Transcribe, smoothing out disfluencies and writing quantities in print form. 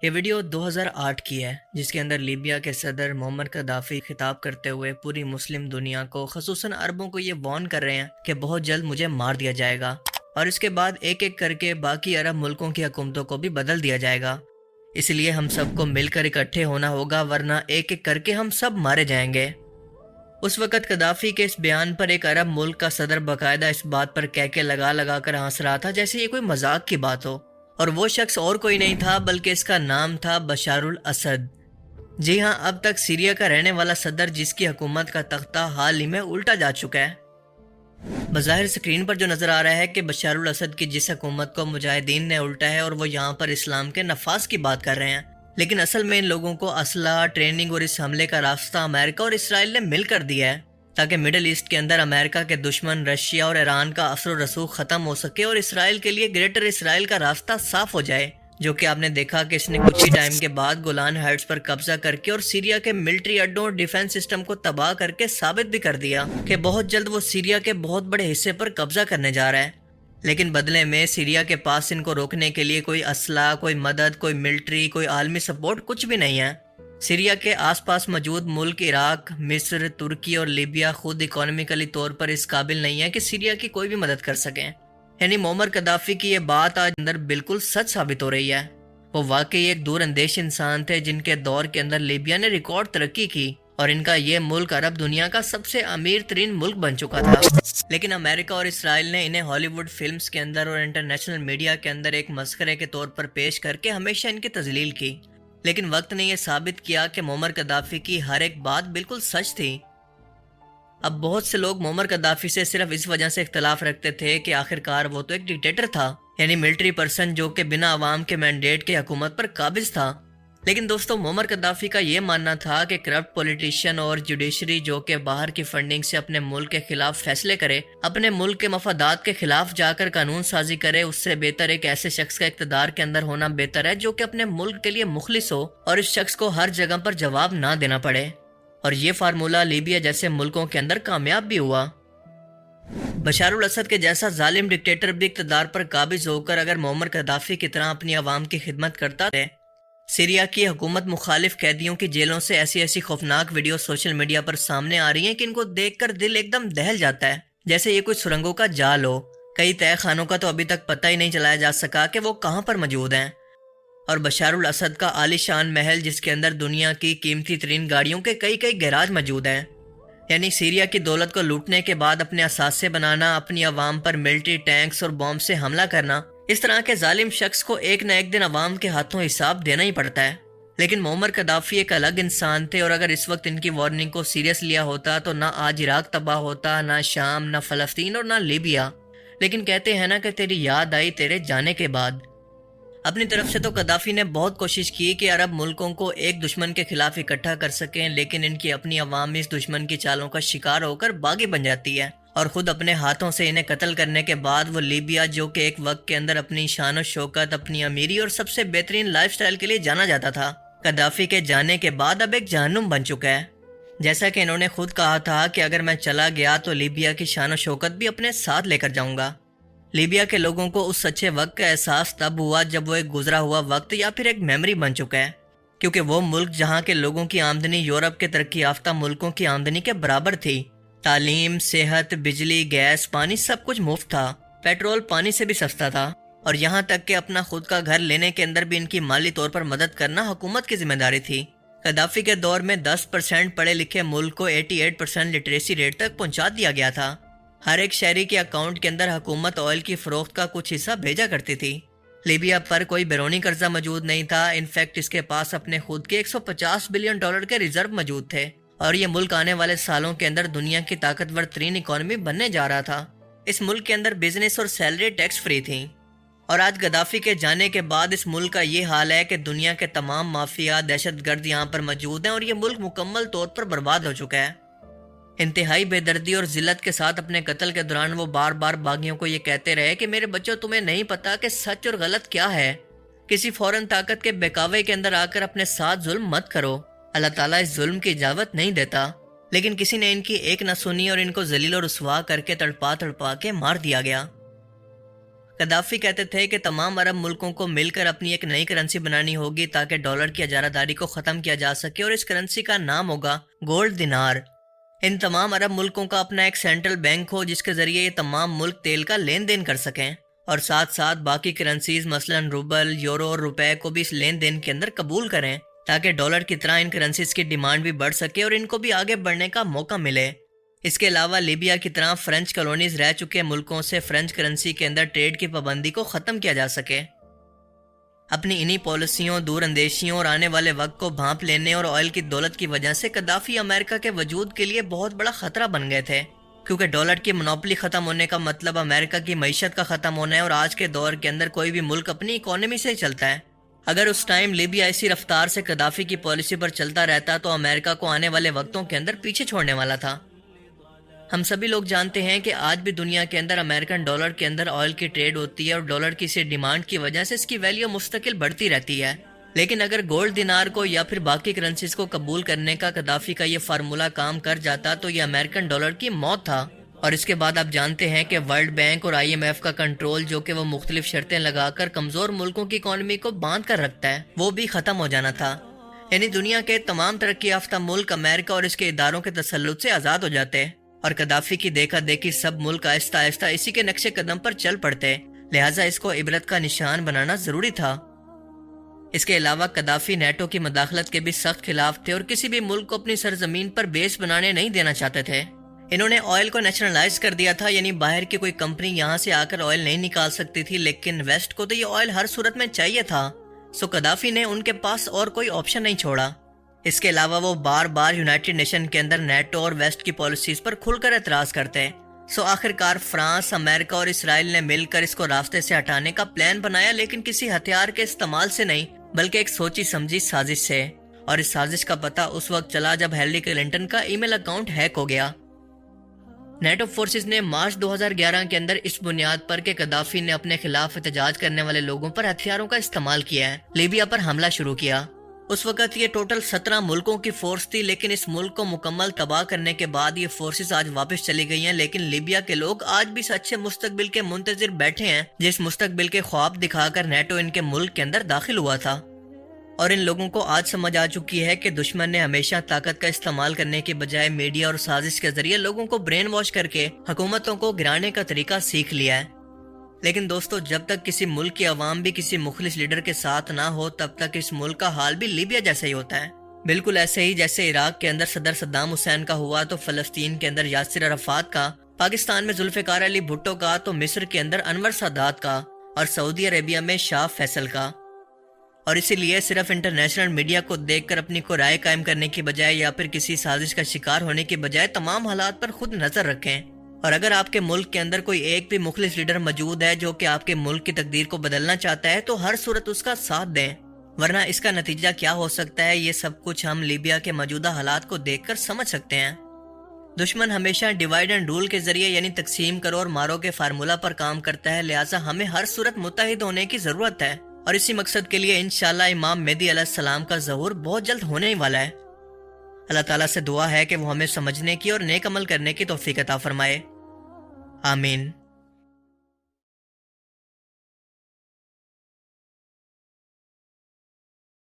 یہ ویڈیو 2008 کی ہے، جس کے اندر لیبیا کے صدر معمر قذافی خطاب کرتے ہوئے پوری مسلم دنیا کو خصوصاً عربوں کو یہ وارن کر رہے ہیں کہ بہت جلد مجھے مار دیا جائے گا، اور اس کے بعد ایک ایک کر کے باقی عرب ملکوں کی حکومتوں کو بھی بدل دیا جائے گا۔ اس لیے ہم سب کو مل کر اکٹھے ہونا ہوگا، ورنہ ایک ایک کر کے ہم سب مارے جائیں گے۔ اس وقت قذافی کے اس بیان پر ایک عرب ملک کا صدر باقاعدہ اس بات پر کہکے لگا لگا کر ہنس رہا تھا جیسے یہ کوئی مذاق کی بات ہو، اور وہ شخص اور کوئی نہیں تھا بلکہ اس کا نام تھا بشار الاسد۔ جی ہاں، اب تک سیریا کا رہنے والا صدر جس کی حکومت کا تختہ حال ہی میں الٹا جا چکا ہے۔ بظاہر سکرین پر جو نظر آ رہا ہے کہ بشار الاسد کی جس حکومت کو مجاہدین نے الٹا ہے اور وہ یہاں پر اسلام کے نفاذ کی بات کر رہے ہیں، لیکن اصل میں ان لوگوں کو اسلحہ، ٹریننگ اور اس حملے کا راستہ امریکہ اور اسرائیل نے مل کر دیا ہے، تاکہ مڈل ایسٹ کے اندر امریکہ کے دشمن رشیا اور ایران کا اثر و رسوخ ختم ہو سکے اور اسرائیل کے لیے گریٹر اسرائیل کا راستہ صاف ہو جائے، جو کہ آپ نے دیکھا کہ اس نے کچھ ہی ٹائم کے بعد گولان ہائٹس پر قبضہ کر کے اور سیریا کے ملٹری اڈوں اور ڈیفنس سسٹم کو تباہ کر کے ثابت بھی کر دیا کہ بہت جلد وہ سیریا کے بہت بڑے حصے پر قبضہ کرنے جا رہا ہے۔ لیکن بدلے میں سیریا کے پاس ان کو روکنے کے لیے کوئی اسلحہ، کوئی مدد، کوئی ملٹری، کوئی عالمی سپورٹ کچھ بھی نہیں ہے۔ سیریا کے آس پاس موجود ملک عراق، مصر، ترکی اور لیبیا خود اکانومیکلی طور پر اس قابل نہیں ہے کہ سیریا کی کوئی بھی مدد کر سکیں۔ یعنی معمر قذافی کی یہ بات آج اندر بالکل سچ ثابت ہو رہی ہے۔ وہ واقعی ایک دور اندیش انسان تھے جن کے دور کے اندر لیبیا نے ریکارڈ ترقی کی اور ان کا یہ ملک عرب دنیا کا سب سے امیر ترین ملک بن چکا تھا۔ لیکن امریکہ اور اسرائیل نے انہیں ہالی ووڈ فلمز کے اندر اور انٹرنیشنل میڈیا کے اندر ایک مسخرے کے طور پر پیش کر کے ہمیشہ ان کی تذلیل کی۔ لیکن وقت نے یہ ثابت کیا کہ معمر قذافی کی ہر ایک بات بالکل سچ تھی۔ اب بہت سے لوگ معمر قذافی سے صرف اس وجہ سے اختلاف رکھتے تھے کہ آخرکار وہ تو ایک ڈکٹیٹر تھا، یعنی ملٹری پرسن جو کہ بنا عوام کے مینڈیٹ کے حکومت پر قابض تھا۔ لیکن دوستو، معمر قذافی کا یہ ماننا تھا کہ کرپٹ پولیٹیشین اور جوڈیشری جو کہ باہر کی فنڈنگ سے اپنے ملک کے خلاف فیصلے کرے، اپنے ملک کے مفادات کے خلاف جا کر قانون سازی کرے، اس سے بہتر ایک ایسے شخص کا اقتدار کے اندر ہونا بہتر ہے جو کہ اپنے ملک کے لیے مخلص ہو اور اس شخص کو ہر جگہ پر جواب نہ دینا پڑے۔ اور یہ فارمولہ لیبیا جیسے ملکوں کے اندر کامیاب بھی ہوا۔ بشار الاسد کے جیسا ظالم ڈکٹیٹر بھی اقتدار پر قابض ہو کر اگر معمر قذافی کی طرح اپنی عوام کی خدمت کرتا ہے۔ سیریا کی حکومت مخالف قیدیوں کی جیلوں سے ایسی خوفناک ویڈیو سوشل میڈیا پر سامنے آ رہی ہیں کہ ان کو دیکھ کر دل ایک دم دہل جاتا ہے، جیسے یہ کوئی سرنگوں کا جال ہو۔ کئی تہہ خانوں کا تو ابھی تک پتہ ہی نہیں چلایا جا سکا کہ وہ کہاں پر موجود ہیں، اور بشار الاسد کا عالی شان محل جس کے اندر دنیا کی قیمتی ترین گاڑیوں کے کئی گیراج موجود ہیں۔ یعنی سیریا کی دولت کو لوٹنے کے بعد اپنے اثاثے بنانا، اپنی عوام پر ملٹری ٹینکس اور بوم سے حملہ کرنا، اس طرح کے ظالم شخص کو ایک نہ ایک دن عوام کے ہاتھوں حساب دینا ہی پڑتا ہے۔ لیکن معمر قذافی ایک الگ انسان تھے، اور اگر اس وقت ان کی وارننگ کو سیریس لیا ہوتا تو نہ آج عراق تباہ ہوتا، نہ شام، نہ فلسطین اور نہ لیبیا۔ لیکن کہتے ہیں نا کہ تیری یاد آئی تیرے جانے کے بعد۔ اپنی طرف سے تو قذافی نے بہت کوشش کی کہ عرب ملکوں کو ایک دشمن کے خلاف اکٹھا کر سکیں، لیکن ان کی اپنی عوام اس دشمن کی چالوں کا شکار ہو کر باغی بن جاتی ہے، اور خود اپنے ہاتھوں سے انہیں قتل کرنے کے بعد وہ لیبیا جو کہ ایک وقت کے اندر اپنی شان و شوکت، اپنی امیری اور سب سے بہترین لائف سٹائل کے لیے جانا جاتا تھا، قذافی کے جانے کے بعد اب ایک جہنم بن چکا ہے۔ جیسا کہ انہوں نے خود کہا تھا کہ اگر میں چلا گیا تو لیبیا کی شان و شوکت بھی اپنے ساتھ لے کر جاؤں گا۔ لیبیا کے لوگوں کو اس سچے وقت کا احساس تب ہوا جب وہ ایک گزرا ہوا وقت یا پھر ایک میموری بن چکا ہے، کیونکہ وہ ملک جہاں کے لوگوں کی آمدنی یورپ کے ترقی یافتہ ملکوں کی آمدنی کے برابر تھی، تعلیم، صحت، بجلی، گیس، پانی سب کچھ مفت تھا، پیٹرول پانی سے بھی سستا تھا، اور یہاں تک کہ اپنا خود کا گھر لینے کے اندر بھی ان کی مالی طور پر مدد کرنا حکومت کی ذمہ داری تھی۔ قذافی کے دور میں 10% پڑھے لکھے ملک کو 88% لٹریسی ریٹ تک پہنچا دیا گیا تھا۔ ہر ایک شہری کے اکاؤنٹ کے اندر حکومت آئل کی فروخت کا کچھ حصہ بھیجا کرتی تھی۔ لیبیا پر کوئی بیرونی قرضہ موجود نہیں تھا، انفیکٹ اس کے پاس اپنے خود کے $150 بلین کے ریزرو موجود تھے، اور یہ ملک آنے والے سالوں کے اندر دنیا کی طاقتور ترین اکانومی بننے جا رہا تھا۔ اس ملک کے اندر بزنس اور سیلری ٹیکس فری تھی، اور آج قذافی کے جانے کے بعد اس ملک کا یہ حال ہے کہ دنیا کے تمام مافیا، دہشت گرد یہاں پر موجود ہیں، اور یہ ملک مکمل طور پر برباد ہو چکا ہے۔ انتہائی بے دردی اور ذلت کے ساتھ اپنے قتل کے دوران وہ بار بار باغیوں کو یہ کہتے رہے کہ میرے بچوں، تمہیں نہیں پتا کہ سچ اور غلط کیا ہے، کسی فورن طاقت کے بہکاوے کے اندر آ کر اپنے ساتھ ظلم مت کرو، اللہ تعالیٰ اس ظلم کی اجازت نہیں دیتا۔ لیکن کسی نے ان کی ایک نہ سنی اور ان کو ذلیل و رسوا کر کے تڑپا کے مار دیا گیا۔ قذافی کہتے تھے کہ تمام عرب ملکوں کو مل کر اپنی ایک نئی کرنسی بنانی ہوگی تاکہ ڈالر کی اجارہ داری کو ختم کیا جا سکے، اور اس کرنسی کا نام ہوگا گولڈ دینار۔ ان تمام عرب ملکوں کا اپنا ایک سینٹرل بینک ہو جس کے ذریعے یہ تمام ملک تیل کا لین دین کر سکیں، اور ساتھ ساتھ باقی کرنسیز مثلا روبل، یورو اور روپے کو بھی اس لین دین کے اندر قبول کریں تاکہ ڈالر کی طرح ان کرنسیز کی ڈیمانڈ بھی بڑھ سکے اور ان کو بھی آگے بڑھنے کا موقع ملے۔ اس کے علاوہ لیبیا کی طرح فرنچ کالونیز رہ چکے ملکوں سے فرنچ کرنسی کے اندر ٹریڈ کی پابندی کو ختم کیا جا سکے۔ اپنی انہی پالیسیوں، دور اندیشیوں اور آنے والے وقت کو بھانپ لینے اور آئل کی دولت کی وجہ سے قذافی امریکہ کے وجود کے لیے بہت بڑا خطرہ بن گئے تھے، کیونکہ ڈالر کی منوپلی ختم ہونے کا مطلب امریکہ کی معیشت کا ختم ہونا ہے، اور آج کے دور کے اندر کوئی بھی ملک اپنی اکانومی سے چلتا ہے۔ اگر اس ٹائم لیبیا اسی رفتار سے قذافی کی پالیسی پر چلتا رہتا تو امریکہ کو آنے والے وقتوں کے اندر پیچھے چھوڑنے والا تھا۔ ہم سبھی لوگ جانتے ہیں کہ آج بھی دنیا کے اندر امریکن ڈالر کے اندر آئل کی ٹریڈ ہوتی ہے، اور ڈالر کی اسی ڈیمانڈ کی وجہ سے اس کی ویلیو مستقل بڑھتی رہتی ہے۔ لیکن اگر گولڈ دینار کو یا پھر باقی کرنسیز کو قبول کرنے کا قذافی کا یہ فارمولہ کام کر جاتا تو یہ امریکن ڈالر کی موت تھا۔ اور اس کے بعد آپ جانتے ہیں کہ ورلڈ بینک اور IMF کا کنٹرول، جو کہ وہ مختلف شرطیں لگا کر کمزور ملکوں کی اکانومی کو باندھ کر رکھتا ہے، وہ بھی ختم ہو جانا تھا۔ یعنی دنیا کے تمام ترقی یافتہ ملک امریکہ اور اس کے اداروں کے تسلط سے آزاد ہو جاتے، اور قذافی کی دیکھا دیکھی سب ملک آہستہ آہستہ اسی کے نقش قدم پر چل پڑتے، لہٰذا اس کو عبرت کا نشان بنانا ضروری تھا۔ اس کے علاوہ قذافی نیٹو کی مداخلت کے بھی سخت خلاف تھے اور کسی بھی ملک کو اپنی سرزمین پر بیس بنانے نہیں دینا چاہتے تھے۔ انہوں نے آئل کو نیشنلائز کر دیا تھا، یعنی باہر کی کوئی کمپنی یہاں سے آ کر آئل نہیں نکال سکتی تھی، لیکن ویسٹ کو تو یہ آئل ہر صورت میں چاہیے تھا، سو قذافی نے ان کے پاس اور کوئی آپشن نہیں چھوڑا۔ اس کے علاوہ وہ بار بار یونائٹڈ نیشن کے اندر نیٹو اور ویسٹ کی پالیسیز پر کھل کر اعتراض کرتے، سو آخرکار فرانس، امریکہ اور اسرائیل نے مل کر اس کو راستے سے ہٹانے کا پلان بنایا، لیکن کسی ہتھیار کے استعمال سے نہیں بلکہ ایک سوچی سمجھی سازش سے۔ اور اس سازش کا پتہ اس وقت چلا جب ہیلری کلنٹن کا ای میل اکاؤنٹ ہیک ہو گیا۔ نیٹو فورسز نے مارچ 2011 کے اندر اس بنیاد پر کہ قذافی نے اپنے خلاف احتجاج کرنے والے لوگوں پر ہتھیاروں کا استعمال کیا ہے، لیبیا پر حملہ شروع کیا۔ اس وقت یہ ٹوٹل 17 ملکوں کی فورس تھی، لیکن اس ملک کو مکمل تباہ کرنے کے بعد یہ فورسز آج واپس چلی گئی ہیں، لیکن لیبیا کے لوگ آج بھی اس اچھے مستقبل کے منتظر بیٹھے ہیں جس مستقبل کے خواب دکھا کر نیٹو ان کے ملک کے اندر داخل ہوا تھا۔ اور ان لوگوں کو آج سمجھ آ چکی ہے کہ دشمن نے ہمیشہ طاقت کا استعمال کرنے کے بجائے میڈیا اور سازش کے ذریعے لوگوں کو برین واش کر کے حکومتوں کو گرانے کا طریقہ سیکھ لیا ہے۔ لیکن دوستو، جب تک کسی ملک کی عوام بھی کسی مخلص لیڈر کے ساتھ نہ ہو تب تک اس ملک کا حال بھی لیبیا جیسا ہی ہوتا ہے، بالکل ایسے ہی جیسے عراق کے اندر صدر صدام حسین کا ہوا تو فلسطین کے اندر یاسر عرفات کا، پاکستان میں ذوالفقار علی بھٹو کا، تو مصر کے اندر انور سادات کا، اور سعودی عربیہ میں شاہ فیصل کا۔ اور اسی لیے صرف انٹرنیشنل میڈیا کو دیکھ کر اپنی کو رائے قائم کرنے کی بجائے یا پھر کسی سازش کا شکار ہونے کی بجائے تمام حالات پر خود نظر رکھیں، اور اگر آپ کے ملک کے اندر کوئی ایک بھی مخلص لیڈر موجود ہے جو کہ آپ کے ملک کی تقدیر کو بدلنا چاہتا ہے تو ہر صورت اس کا ساتھ دیں، ورنہ اس کا نتیجہ کیا ہو سکتا ہے یہ سب کچھ ہم لیبیا کے موجودہ حالات کو دیکھ کر سمجھ سکتے ہیں۔ دشمن ہمیشہ ڈیوائڈ اینڈ رول کے ذریعے یعنی تقسیم کرو اور مارو کے فارمولہ پر کام کرتا ہے، لہٰذا ہمیں ہر صورت متحد ہونے کی ضرورت ہے، اور اسی مقصد کے لیے انشاءاللہ امام مہدی علیہ السلام کا ظہور بہت جلد ہونے ہی والا ہے۔ اللہ تعالیٰ سے دعا ہے کہ وہ ہمیں سمجھنے کی اور نیک عمل کرنے کی توفیق عطا فرمائے، آمین۔